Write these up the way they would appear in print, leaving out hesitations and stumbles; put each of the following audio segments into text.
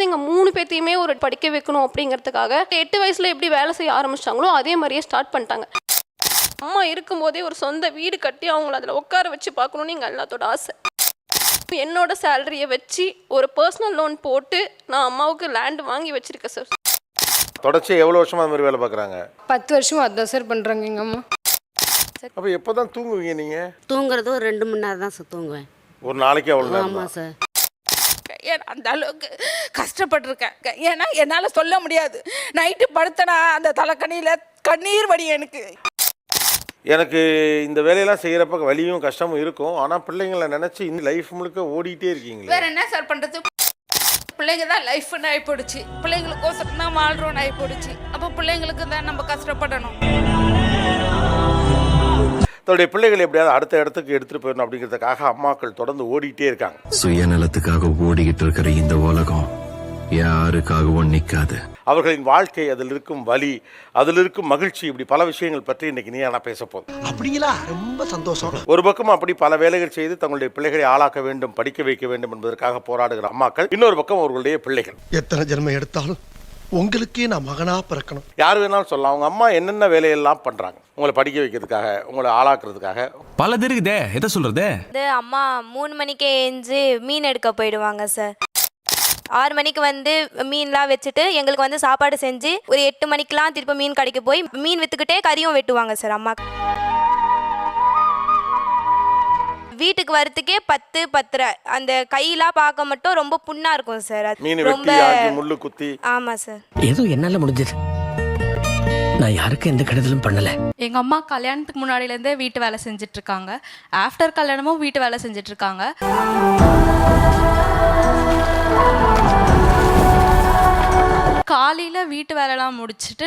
எங்கள் 3 பேர்த்தையுமே ஒரு படிக்க வைக்கணும் அப்படிங்கிறதுக்காக 8 வயசில் எப்படி வேலை செய்ய ஆரம்பிச்சிட்டாங்களோ அதே மாதிரியே ஸ்டார்ட் பண்ணிட்டாங்க. அம்மா இருக்கும்போதே ஒரு சொந்த வீடு கட்டி அவங்கள அதில் உட்கார வச்சு பார்க்கணுன்னு எங்கள் எல்லாத்தோட ஆசை. என்னோட சேலரியை வச்சு ஒரு பர்சனல் லோன் போட்டு நான் அம்மாவுக்கு லேண்ட் வாங்கி வச்சிருக்கேன் சார். தொடர்ச்சி எவ்வளோ வருஷமா அது மாதிரி வேலை பார்க்குறாங்க? 10 வருஷம் அதான் சார் பண்ணுறாங்க எங்கள் அம்மா. அப்போ எப்போ தான் தூங்குவீங்க நீங்கள்? தூங்குறது ஒரு 2 மணி நேரம் தான் சார் தூங்குவேன். ஒரு நாளைக்கு அவ்வளோ நேரம்? ஆமாம் சார். அந்த அளவுக்கு கஷ்டப்பட்டிருக்கேன். ஏன்னா என்னால் சொல்ல முடியாது. நைட்டு படுத்தனா அந்த தலைக்கணியில் கண்ணீர் வடி எனக்கு இந்த வேலையெல்லாம் செய்கிறப்ப வலியும் கஷ்டமும் இருக்கும். ஆனால் பிள்ளைங்களை நினச்சி இன்னும் லைஃப் முழுக்க ஓடிட்டே இருக்கீங்களே. வேற என்ன சார் பண்ணுறது? பிள்ளைங்க தான் லைஃப்னு ஆகி போடுச்சு. பிள்ளைங்களுக்கோசரம் தான் வாழ்றோன்னு ஆகி போடுச்சு. அப்போ பிள்ளைங்களுக்கு தான் நம்ம கஷ்டப்படணும். தன்னுடைய பிள்ளைகளை எப்படியாவது அடுத்த இடத்துக்கு எடுத்துகிட்டு போயிடணும் அப்படிங்கிறதுக்காக அம்மாக்கள் தொடர்ந்து ஓடிட்டே இருக்காங்க. சுயநலத்துக்காக ஓடிக்கிட்டு இருக்கிற இந்த உலகம் யாருக்காகவும் நிற்காது. அவர்களின் வாழ்க்கை, அதில் இருக்கும் வலி, அதில் இருக்கும் மகிழ்ச்சி, இப்படி பல விஷயங்கள் பற்றி இன்னைக்கு நீ பேச போகுது. அப்படிங்களா? ரொம்ப சந்தோஷம். ஒரு பக்கம் அப்படி பல வேலைகள் செய்து தங்களுடைய பிள்ளைகளை ஆளாக்க வேண்டும், படிக்க வைக்க வேண்டும் என்பதற்காக போராடுகிற அம்மாக்கள், இன்னொரு பக்கம் அவர்களுடைய பிள்ளைகள். எத்தனை ஜென்மம் எடுத்தாலும் உங்களுக்கே நான் மகனா பிறக்கணும். யார் வேணாலும் சொல்லலாம். அவங்க அம்மா என்னென்ன வேலையெல்லாம் பண்றாங்க உங்களை படிக்க வைக்கிறதுக்காக, உங்களை ஆளாக்குறதுக்காக. பல இருக்குதே, எதை சொல்றது? அம்மா 3 மணிக்கே எழுந்து மீன் எடுக்க போயிடுவாங்க சார். 6 மணிக்கு வந்து மீன்லாம் வச்சுட்டு எங்களுக்கு வந்து சாப்பாடு செஞ்சு ஒரு 8 மணிக்கெலாம் திருப்பி மீன் கடைக்கு போய் மீன் விற்றுக்கிட்டே கறியும் வெட்டுவாங்க சார் அம்மா. வீட்டுக்கு வரத்துக்கே 10-10:30. அந்த கையெல்லாம் பார்க்க மட்டும் ரொம்ப புண்ணா இருக்கும் சார். ரொம்ப முள்ளு குத்தி. ஆமா சார். ஏதோ என்னால முடிஞ்சது. நான் யாருக்கும் எந்த கெடுதலும் பண்ணல. எங்க அம்மா கல்யாணத்துக்கு முன்னாடியிலேருந்தே வீட்டு வேலை செஞ்சுட்டு இருக்காங்க. ஆஃப்டர் கல்யாணமும் வீட்டு வேலை செஞ்சுட்டு இருக்காங்க. காலையில வீட்டு வேலைலாம் முடிச்சுட்டு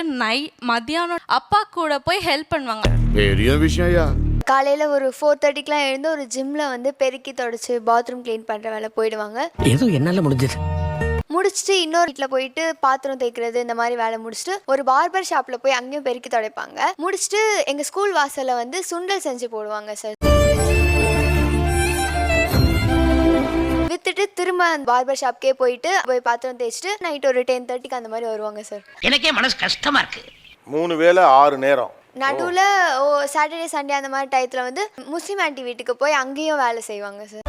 மத்தியானம் அப்பா கூட போய் ஹெல்ப் பண்ணுவாங்க. பெரிய விஷயம். காலையில் ஒரு 4:30க்குலாம் எழுந்து ஒரு ஜிம்மில் வந்து பெருக்கி தொடச்சி பாத்ரூம் க்ளீன் பண்ணுற வேலை போயிடுவாங்க. ஏதோ என்னால் முடிஞ்சது. முடிச்சுட்டு இன்னொரு வீட்டில் போயிட்டு பாத்திரம் தேய்க்கிறது இந்த மாதிரி வேலை முடிச்சுட்டு ஒரு பார்பர் ஷாப்பில் போய் அங்கேயும் பெருக்கி துடைப்பாங்க. முடிச்சுட்டு எங்கள் ஸ்கூல் வாசலில் வந்து சுண்டல் செஞ்சு போடுவாங்க சார். வித்துட்டு திரும்ப பார்பர் ஷாப்கே போயிட்டு போய் பாத்திரம் தேய்ச்சிட்டு நைட் ஒரு 10:30க்கு அந்த மாதிரி வருவாங்க சார். எனக்கே மனசு கஷ்டமா இருக்கு. 3 வேளை 6 நேரம். நடுவில் சாட்டர்டே சண்டே அந்த மாதிரி டயத்தில் வந்து முஸ்லீம் ஆண்டி வீட்டுக்கு போய் அங்கேயும் வேலை செய்வாங்க சார்.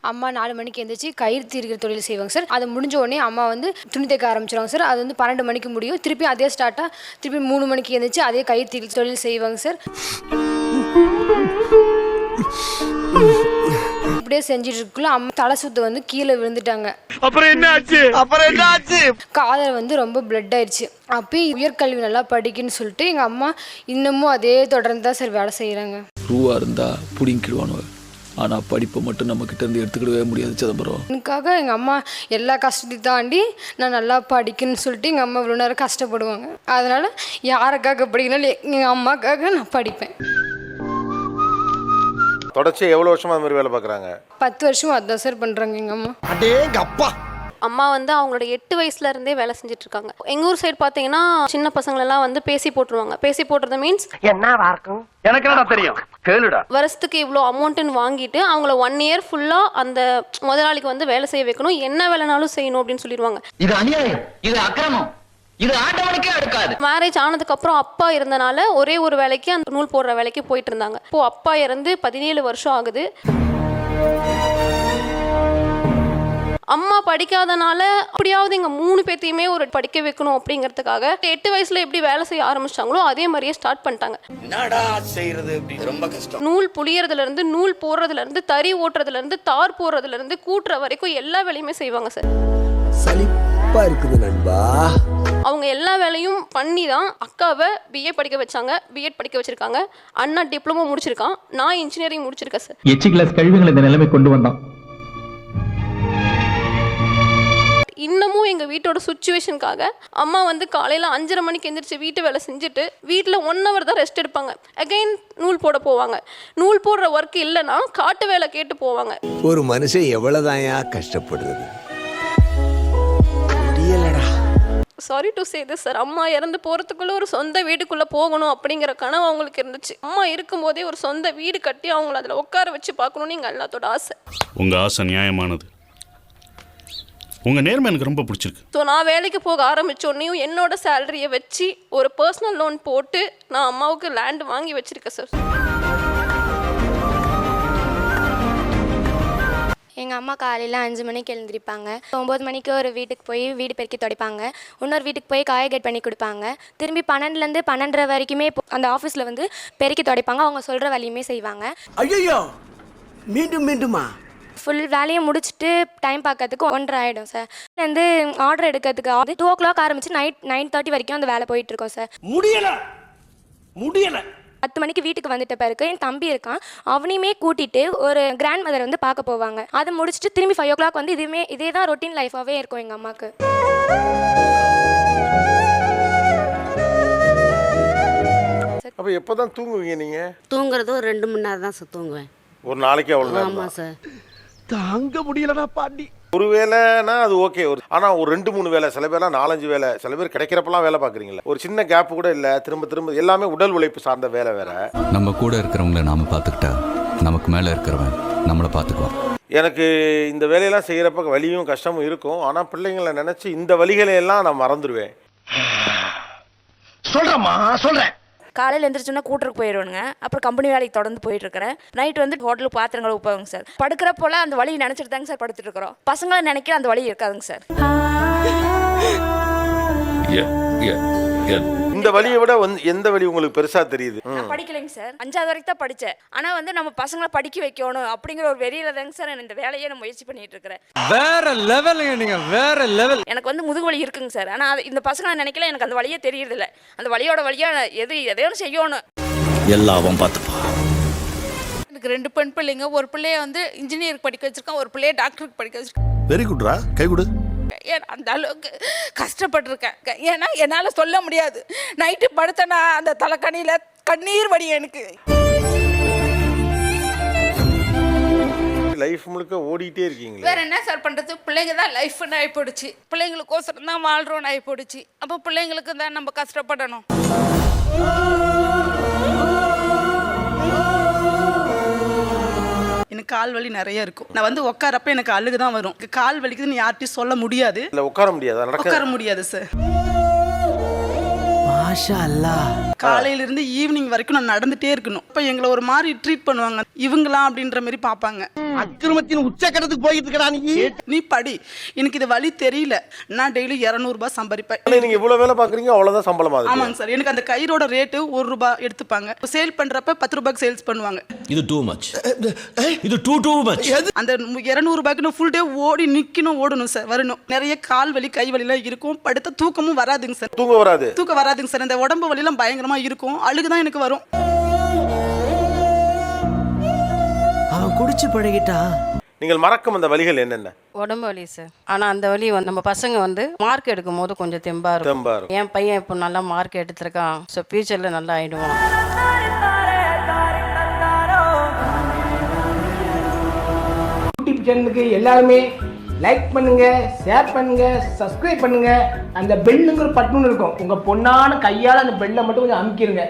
அம்மா 4 மணிக்கு எழுந்திரிச்சு கயிறு தீர்க்கிற தொழில் செய்வாங்க சார். அது முடிஞ்ச உடனே அம்மா வந்து துணி தைக்க ஆரம்பிச்சிருவாங்க சார். அது வந்து 12 மணிக்கு முடியும். திருப்பி அதே ஸ்டார்ட்டாக திருப்பி 3 மணிக்கு எழுந்திரிச்சு அதே கயிறு தீர்க்கிற தொழில் செய்வாங்க சார். இப்படியே செஞ்சுட்டு இருக்குள்ள அம்மா தலை சுத்து வந்து கீழே விழுந்துட்டாங்க. அப்புறம் என்ன ஆச்சு? காதல் வந்து ரொம்ப பிளட் ஆயிடுச்சு. அப்பயும் உயர்கல்வி நல்லா படிக்குன்னு சொல்லிட்டு எங்கள் அம்மா இன்னமும் அதே தொடர்ந்து தான் சார் வேலை செய்கிறாங்க. ரூவா இருந்தா புடிங்கிடுவானுவ, ஆனால் படிப்பை மட்டும் நம்ம கிட்ட இருந்து எடுத்துக்கிடவே முடியாது சிதம்பரம். எனக்காக எங்கள் அம்மா எல்லா கஷ்டத்தையும் தாண்டி நான் நல்லா படிக்கணும்னு சொல்லிட்டு எங்கள் அம்மா இவ்வளோ நேரம் கஷ்டப்படுவாங்க. அதனால் யாருக்காக படிக்கனாலும் எங்கள் அம்மாக்காக நான் படிப்பேன். தொடர்ச்சி எவ்வளோ வருஷமா அது மாதிரி வேலை பார்க்குறாங்க? 10 வருஷம் அதான் சார் பண்ணுறாங்க எங்கள் அம்மா. அடேங்க அப்பா. அம்மா வந்து அவங்களோட 8 வயசுல இருந்தே வேலை செஞ்சுட்டு இருக்காங்க. எங்க ஊர் சைடு பாத்தீங்கன்னா சின்ன பசங்களெல்லாம் வந்து பேசி போட்டுருவாங்க. பேசி போட்டுறது மீன்ஸ் என்னவா இருக்கும் எனக்கு என்ன தெரியும், கேளுடா. வருஷத்துக்கு இவ்வளோ அமௌண்ட்டுன்னு வாங்கிட்டு அவங்கள 1 இயர் ஃபுல்லா அந்த முதலாளிக்கு வந்து வேலை செய்ய வைக்கணும், என்ன வேலைனாலும் செய்யணும் அப்படின்னு சொல்லிடுவாங்க. இது அநியாயம், இது அக்கிரமம், இது ஆண்டவனுக்கே அடுக்காது. மேரேஜ் ஆனதுக்கு அப்புறம் அப்பா இருந்தனால ஒரே ஒரு வேலைக்கு அந்த நூல் போடுற வேலைக்கு போயிட்டு இருந்தாங்க. இப்போ அப்பா இறந்து 17 வருஷம் ஆகுது. அம்மா படிக்காதனால அப்படியாவது எங்கள் 3 பேர்த்தையுமே ஒரு படிக்க வைக்கணும் அப்படிங்கிறதுக்காக 8 வயசுல எப்படி வேலை செய்ய ஆரம்பிச்சிட்டாங்களோ அதே மாதிரியே ஸ்டார்ட் பண்ணிட்டாங்க. ரொம்ப கஷ்டம். நூல் புளியறதுல இருந்து நூல் போடுறதுல இருந்து தறி ஓட்டுறதுல இருந்து தார் போடுறதுல இருந்து கூட்டுற வரைக்கும் எல்லா வேலையுமே செய்வாங்க சார். சலிப்பா இருக்குது நண்பா. அவங்க எல்லா வேலையும் பண்ணி தான் அக்காவை பிஏ படிக்க வச்சாங்க, பிஎட் படிக்க வச்சிருக்காங்க. அண்ணா டிப்ளமோ முடிச்சிருக்கான், நான் இன்ஜினியரிங் முடிச்சிருக்கேன் சார். எச்சி கிளாஸ் கழிவுகளை இந்த நிலைமை கொண்டு வந்தான். இன்னமும் எங்கள் வீட்டோட சுச்சுவேஷனுக்காக அம்மா வந்து காலையில் 5:30 மணிக்கு எந்திரிச்சு வீட்டு வேலை செஞ்சுட்டு வீட்டில் 1 hour தான் ரெஸ்ட் எடுப்பாங்க. அகைன் நூல் போட போவாங்க. நூல் போடுற ஒர்க் இல்லைன்னா காட்டு வேலை கேட்டு போவாங்க. ஒரு மனுஷன் எவ்வளவுதான் கஷ்டப்படுறது. Sorry to say this sir, அம்மா இறந்து போகிறதுக்குள்ளே ஒரு சொந்த வீட்டுக்குள்ளே போகணும் அப்படிங்கிற கனவு அவங்களுக்கு இருந்துச்சு. அம்மா இருக்கும்போதே ஒரு சொந்த வீடு கட்டி அவங்கள அதில் உட்கார வச்சு பார்க்கணுன்னு எங்கள் எல்லாத்தோட ஆசை. உங்கள் ஆசை நியாயமானது, உங்கள் நேர்மை எனக்கு ரொம்ப பிடிச்சிருக்கு. ஸோ நான் வேலைக்கு போக ஆரம்பித்தோடனையும் என்னோட சேலரியை வச்சு ஒரு பர்சனல் லோன் போட்டு நான் அம்மாவுக்கு லேண்ட் வாங்கி வச்சுருக்கேன் சார். எங்கள் அம்மா காலையில் 5 மணிக்கு எழுந்திருப்பாங்க. 9 மணிக்கு ஒரு வீட்டுக்கு போய் வீடு பெருக்கி துடைப்பாங்க. இன்னொரு வீட்டுக்கு போய் காய கட் பண்ணி கொடுப்பாங்க. திரும்பி 12லேருந்து 12:30 வரைக்குமே அந்த ஆஃபீஸில் வந்து பெருக்கி துடைப்பாங்க. அவங்க சொல்கிற வேலையுமே செய்வாங்க. ஐயோ மீண்டும் மீண்டுமா? ஃபுல் வேலையை முடிச்சுட்டு டைம் பார்க்கறதுக்கு 1:30 ஆகிடும் சார். வந்து ஆர்டர் எடுக்கிறதுக்கு 2 o'clock ஆரம்பித்து நைட் 9:30 வரைக்கும் அந்த வேலை போயிட்டுருக்கோம் சார். முடியல 10 மணிக்கு வீட்டுக்கு வந்துட்ட பிறகு என் தம்பி இருக்கான், அவனையுமே கூட்டிகிட்டு ஒரு கிராண்ட் மதர் வந்து பார்க்க போவாங்க. அதை முடிச்சுட்டு திரும்பி 5 o'clock வந்து இதே தான் ரொட்டீன் லைஃபாகவே இருக்கும் எங்கள் அம்மாவுக்கு. அப்போ எப்போ தான் தூங்குவீங்க நீங்கள்? தூங்குறது ஒரு 2 மணி நேரம் தான் சார் தூங்குவேன். ஒரு நாளைக்கு அவ்வளோ? ஆமாம் சார். தாங்க முடியலடா பாண்டி. ஒரு வேலைனா அது ஓகே. ஆனால் ஒரு 2-3 வேலை, சில பேர்லாம் 4-5 வேலை, சில பேர் கிடைக்கிறப்பெல்லாம் வேலை பார்க்குறீங்களா? ஒரு சின்ன கேப் கூட இல்லை, திரும்ப எல்லாமே உடல் உழைப்பு சார்ந்த வேலை வேற. நம்ம கூட இருக்கிறவங்கள நாம பார்த்துக்கிட்டா நமக்கு மேல இருக்கிறவன் நம்மளை பார்த்துக்குவான். எனக்கு இந்த வேலையெல்லாம் செய்கிறப்ப வலியும் கஷ்டமும் இருக்கும். ஆனால் பிள்ளைங்களை நினச்சி இந்த வலிகளை எல்லாம் நான் மறந்துடுவேன். சொல்றேம்மா சொல்றேன். காலையில் எழுந்திரிச்சோன்னா கூட்டுருக்கு போயிடுவேனுங்க. அப்புறம் கம்பெனி வேலைக்கு தொடர்ந்து போயிட்டுருக்கிறேன். நைட் வந்து ஹோட்டலுக்கு பாத்திரங்களை வைப்பாங்க சார். படுக்கிறப்போல அந்த வழி நினச்சிட்டு தாங்க சார் படுத்துட்டு இருக்கிறோம். பசங்களை நினைக்கிற அந்த வழி இருக்காதுங்க சார். இந்த வலியை விட எந்த வலி உங்களுக்கு பெருசா தெரியுது? நான் படிக்கலைங்க சார், 5வது வரைக்கும் தான் படித்தேன். ஆனால் வந்து நம்ம பசங்களை படிக்க வைக்கணும் அப்படிங்கிற ஒரு வெறியில தாங்க சார் இந்த வேலையை நான் முயற்சி பண்ணிட்டு இருக்கிறேன். வேற லெவலுங்க நீங்க, வேற லெவல். எனக்கு வந்து முதுகு வலி இருக்குங்க சார். ஆனால் இந்த பசங்களை நினைக்கல, எனக்கு அந்த வழியே தெரியறதில்ல. அந்த வழியோட வழியாக எதையும் செய்யணும். எல்லாவும் பார்த்துப்பா. எனக்கு 2 பெண் பிள்ளைங்க. ஒரு பிள்ளைய வந்து இன்ஜினியருக்கு படிக்க வச்சிருக்கேன், ஒரு பிள்ளைய டாக்டருக்கு படிக்க வச்சிருக்கேன். வெரி குட்ரா, கை கொடு. அந்த அளவுக்கு கஷ்டப்பட்டிருக்கேன். ஏன்னா என்னால் சொல்ல முடியாது. நைட்டு படுத்தனா அந்த தலைக்கணியில் கண்ணீர் வடி எனக்கு. லைஃப் முழுக்க ஓடிட்டே இருக்கீங்களா? வேற என்ன சார் பண்றது? பிள்ளைங்க தான் லைஃப்னு ஆகி போடுச்சு. பிள்ளைங்களுக்கோசரம் தான் வாழ்றோன்னு ஆகி போடுச்சு. அப்போ பிள்ளைங்களுக்கு தான் நம்ம கஷ்டப்படணும். எனக்கு கால் வலி நிறைய இருக்கும். நான் வந்து உட்காரப்ப எனக்கு அழுகு தான் வரும். கால் வலிக்குதுன்னு யார்கிட்டயும் சொல்ல முடியாது. இல்ல உட்கார முடியாது, உட்கார முடியாது சார். மாஷா அல்லாஹ். காலையில இருந்து ஈவினிங் வரைக்கும் நான் நடந்துட்டே இருக்கணும். இப்ப எங்களை ஒரு மாதிரி ட்ரீட் பண்ணுவாங்க. இவங்களாம் அப்படின்ற மாதிரி பாப்பாங்க. அக்கிரமத்தின் உச்சக்கட்டத்துக்கு போயிட்டு இருக்கடா நீ படி. எனக்கு இது வழி தெரியல. நான் டெய்லி 200 ரூபாய் சம்பாதிப்பேன். நீங்க இவ்வளவு வேலை பாக்குறீங்க, அவ்வளவுதான் சம்பளம் ஆகுது. ஆமாங்க சார். எனக்கு அந்த கயிறோட ரேட்டு 1 ரூபாய் எடுத்துப்பாங்க. சேல் பண்றப்ப 10 ரூபாய்க்கு சேல்ஸ் பண்ணுவாங்க. இது டூ மச். இது டூ மச். அந்த 200 ரூபாய்க்கு நான் ஃபுல் டே ஓடி ஓடணும் சார். வரணும். நிறைய கால் வலி கை வலிலாம் இருக்கும். படுத்த தூக்கமும் வராதுங்க சார். தூக்கம் வராதுங்க சார். இந்த உடம்பு வலிலாம் பயங்கரமா இருக்கும். அழுகுதான் எனக்கு வரும். அவன் குடிச்சு பழகிட்டா. நீங்கள் மறக்கும் அந்த வலிகள் என்னென்ன? உடம்பு வலி சார். ஆனால் அந்த வலி நம்ம பசங்க வந்து மார்க் எடுக்கும் போது கொஞ்சம் தெம்பா இருக்கும். என் பையன் இப்போ நல்லா மார்க் எடுத்திருக்கான். ஸோ ஃபியூச்சரில் நல்லா ஆயிடுவான். யூடியூப் சேனலுக்கு எல்லாருமே லைக் பண்ணுங்க, ஷேர் பண்ணுங்க, சப்ஸ்கிரைப் பண்ணுங்க. அந்த பெல்லுங்கிற பட்டன் இருக்கும். உங்க பொண்ணான கையால் அந்த பெல்லை மட்டும் கொஞ்சம் அமுக்கிடுங்க.